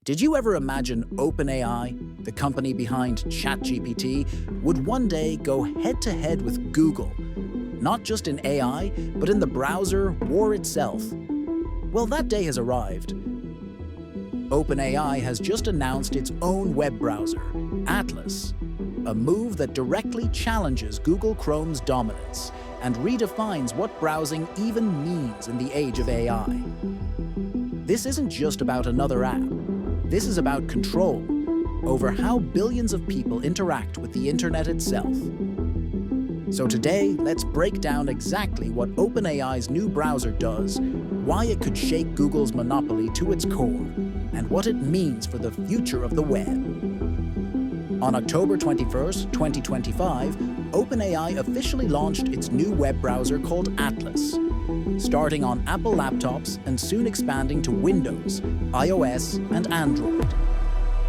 Did you ever imagine OpenAI, the company behind ChatGPT, would one day go head-to-head with Google? Not just in AI, but in the browser war itself. Well, that day has arrived. OpenAI has just announced its own web browser, Atlas, a move that directly challenges Google Chrome's dominance and redefines what browsing even means in the age of AI. This isn't just about another app. This is about control over how billions of people interact with the internet itself. So today, let's break down exactly what OpenAI's new browser does, why it could shake Google's monopoly to its core, and what it means for the future of the web. On October 21st, 2025, OpenAI officially launched its new web browser called Atlas, starting on Apple laptops and soon expanding to Windows, iOS, and Android.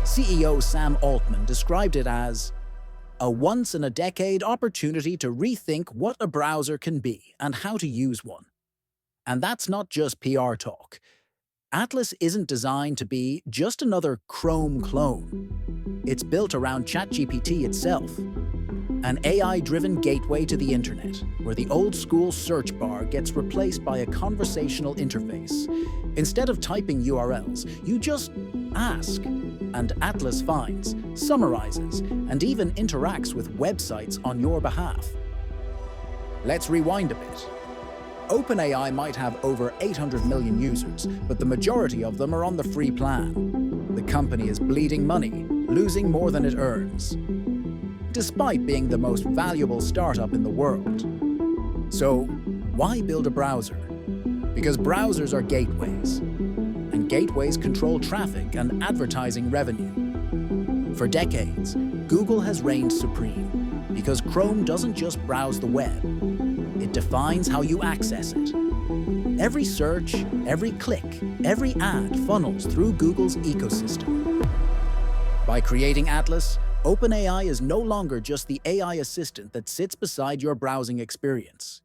CEO Sam Altman described it as a once-in-a-decade opportunity to rethink what a browser can be and how to use one. And that's not just PR talk. Atlas isn't designed to be just another Chrome clone. It's built around ChatGPT itself, an AI-driven gateway to the internet, where the old-school search bar gets replaced by a conversational interface. Instead of typing URLs, you just ask, and Atlas finds, summarizes, and even interacts with websites on your behalf. Let's rewind a bit. OpenAI might have over 800 million users, but the majority of them are on the free plan. The company is bleeding money, losing more than it earns, despite being the most valuable startup in the world. So, why build a browser? Because browsers are gateways, and gateways control traffic and advertising revenue. For decades, Google has reigned supreme, because Chrome doesn't just browse the web, it defines how you access it. Every search, every click, every ad funnels through Google's ecosystem. By creating Atlas, OpenAI is no longer just the AI assistant that sits beside your browsing experience.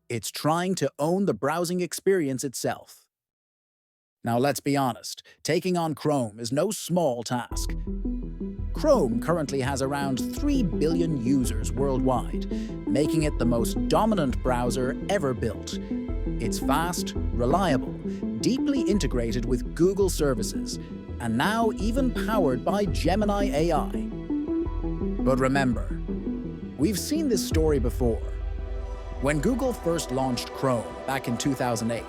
It's trying to own the browsing experience itself. Now let's be honest, taking on Chrome is no small task. Chrome currently has around 3 billion users worldwide, making it the most dominant browser ever built. It's fast, reliable, deeply integrated with Google services, and now even powered by Gemini AI. But remember, we've seen this story before. When Google first launched Chrome back in 2008,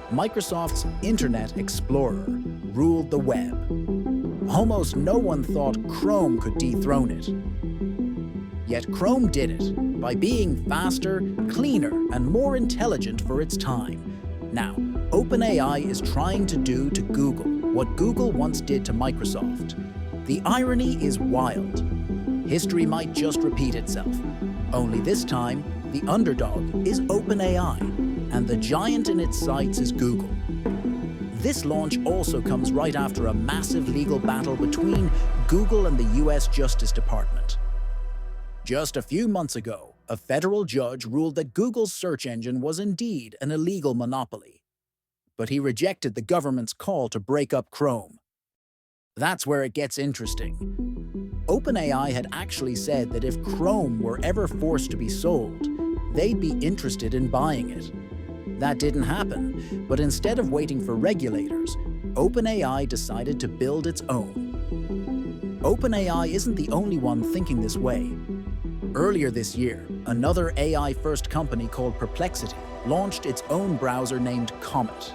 Microsoft's Internet Explorer ruled the web. Almost no one thought Chrome could dethrone it. Yet Chrome did it by being faster, cleaner, and more intelligent for its time. Now, OpenAI is trying to do to Google what Google once did to Microsoft. The irony is wild. History might just repeat itself. Only this time, the underdog is OpenAI, and the giant in its sights is Google. This launch also comes right after a massive legal battle between Google and the US Justice Department. Just a few months ago, a federal judge ruled that Google's search engine was indeed an illegal monopoly. But he rejected the government's call to break up Chrome. That's where it gets interesting. OpenAI had actually said that if Chrome were ever forced to be sold, they'd be interested in buying it. That didn't happen, but instead of waiting for regulators, OpenAI decided to build its own. OpenAI isn't the only one thinking this way. Earlier this year, another AI-first company called Perplexity launched its own browser named Comet.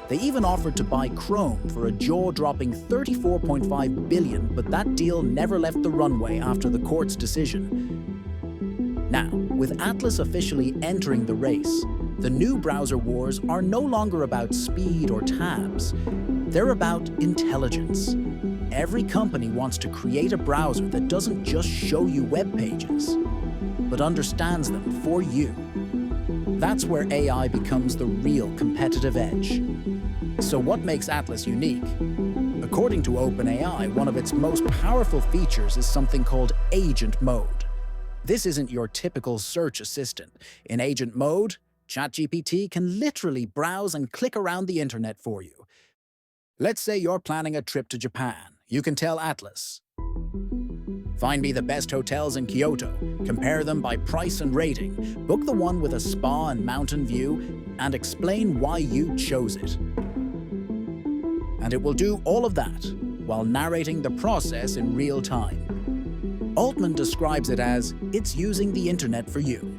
They even offered to buy Chrome for a jaw-dropping $34.5 billion, but that deal never left the runway after the court's decision. Now, with Atlas officially entering the race, the new browser wars are no longer about speed or tabs. They're about intelligence. Every company wants to create a browser that doesn't just show you web pages, but understands them for you. That's where AI becomes the real competitive edge. So what makes Atlas unique? According to OpenAI, one of its most powerful features is something called agent mode. This isn't your typical search assistant. In agent mode, ChatGPT can literally browse and click around the internet for you. Let's say you're planning a trip to Japan. You can tell Atlas, find me the best hotels in Kyoto, compare them by price and rating, book the one with a spa and mountain view, and explain why you chose it. And it will do all of that while narrating the process in real time. Altman describes it as, it's using the internet for you.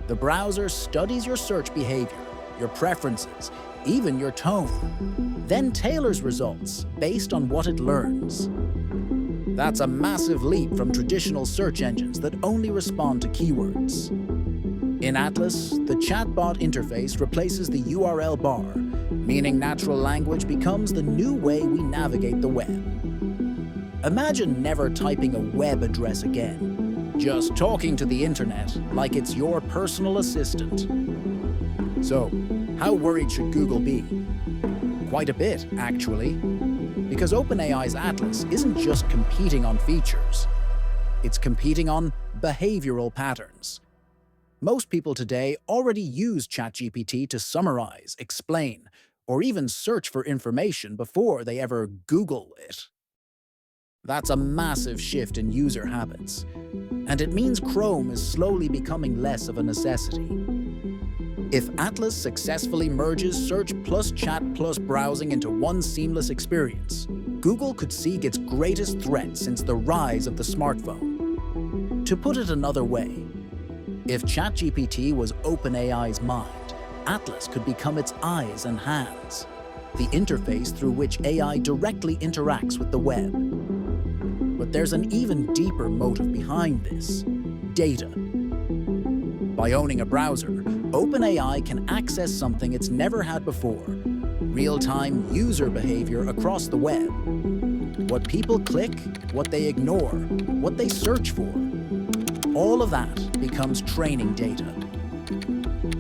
The browser studies your search behavior, your preferences, even your tone, then tailors results based on what it learns. That's a massive leap from traditional search engines that only respond to keywords. In Atlas, the chatbot interface replaces the URL bar, meaning natural language becomes the new way we navigate the web. Imagine never typing a web address again, just talking to the internet like it's your personal assistant. So, how worried should Google be? Quite a bit, actually. Because OpenAI's Atlas isn't just competing on features, it's competing on behavioral patterns. Most people today already use ChatGPT to summarize, explain, or even search for information before they ever Google it. That's a massive shift in user habits, and it means Chrome is slowly becoming less of a necessity. If Atlas successfully merges search plus chat plus browsing into one seamless experience, Google could seek its greatest threat since the rise of the smartphone. To put it another way, if ChatGPT was OpenAI's mind, Atlas could become its eyes and hands, the interface through which AI directly interacts with the web. But there's an even deeper motive behind this: data. By owning a browser, OpenAI can access something it's never had before: real-time user behavior across the web. What people click, what they ignore, what they search for. All of that becomes training data.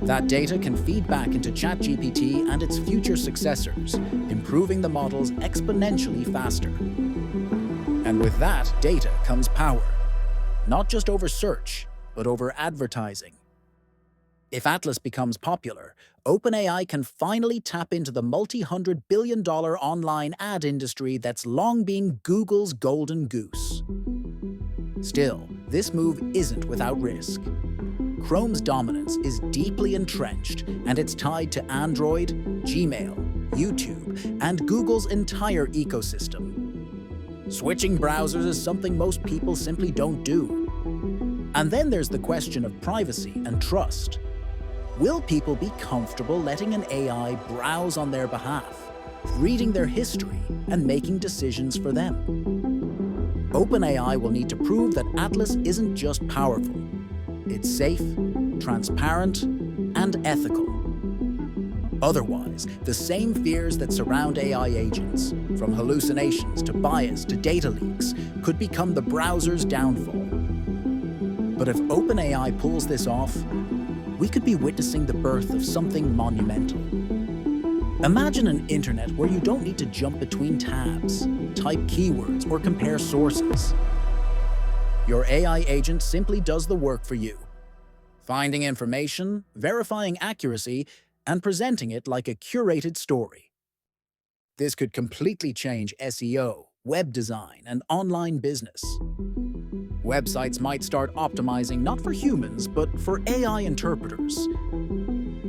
That data can feed back into ChatGPT and its future successors, improving the models exponentially faster. And with that data comes power, not just over search, but over advertising. If Atlas becomes popular, OpenAI can finally tap into the multi-hundred-billion-dollar online ad industry that's long been Google's golden goose. Still, this move isn't without risk. Chrome's dominance is deeply entrenched, and it's tied to Android, Gmail, YouTube, and Google's entire ecosystem. Switching browsers is something most people simply don't do. And then there's the question of privacy and trust. Will people be comfortable letting an AI browse on their behalf, reading their history and making decisions for them? OpenAI will need to prove that Atlas isn't just powerful. It's safe, transparent, and ethical. Otherwise, the same fears that surround AI agents, from hallucinations to bias to data leaks, could become the browser's downfall. But if OpenAI pulls this off, we could be witnessing the birth of something monumental. Imagine an internet where you don't need to jump between tabs, type keywords, or compare sources. Your AI agent simply does the work for you, finding information, verifying accuracy, and presenting it like a curated story. This could completely change SEO, web design, and online business. Websites might start optimizing not for humans, but for AI interpreters.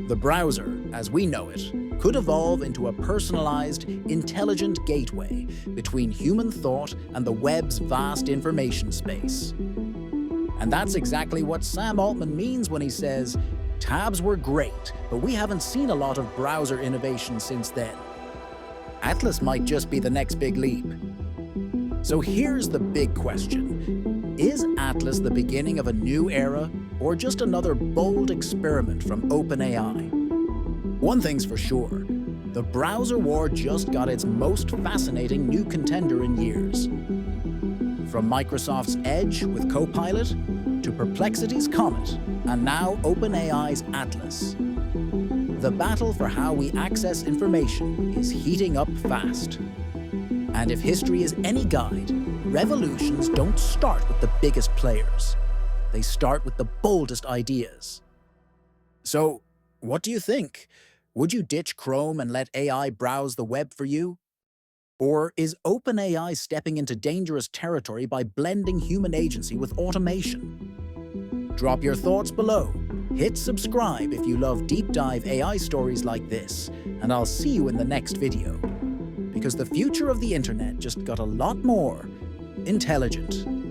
The browser, as we know it, could evolve into a personalized, intelligent gateway between human thought and the web's vast information space. And that's exactly what Sam Altman means when he says, "Tabs were great, but we haven't seen a lot of browser innovation since then." Atlas might just be the next big leap. So here's the big question. Is Atlas the beginning of a new era, or just another bold experiment from OpenAI? One thing's for sure, the browser war just got its most fascinating new contender in years. From Microsoft's Edge with Copilot, to Perplexity's Comet, and now OpenAI's Atlas. The battle for how we access information is heating up fast. And if history is any guide, revolutions don't start with the biggest players. They start with the boldest ideas. So, what do you think? Would you ditch Chrome and let AI browse the web for you? Or is OpenAI stepping into dangerous territory by blending human agency with automation? Drop your thoughts below. Hit subscribe if you love deep dive AI stories like this, and I'll see you in the next video. Because the future of the internet just got a lot more intelligent.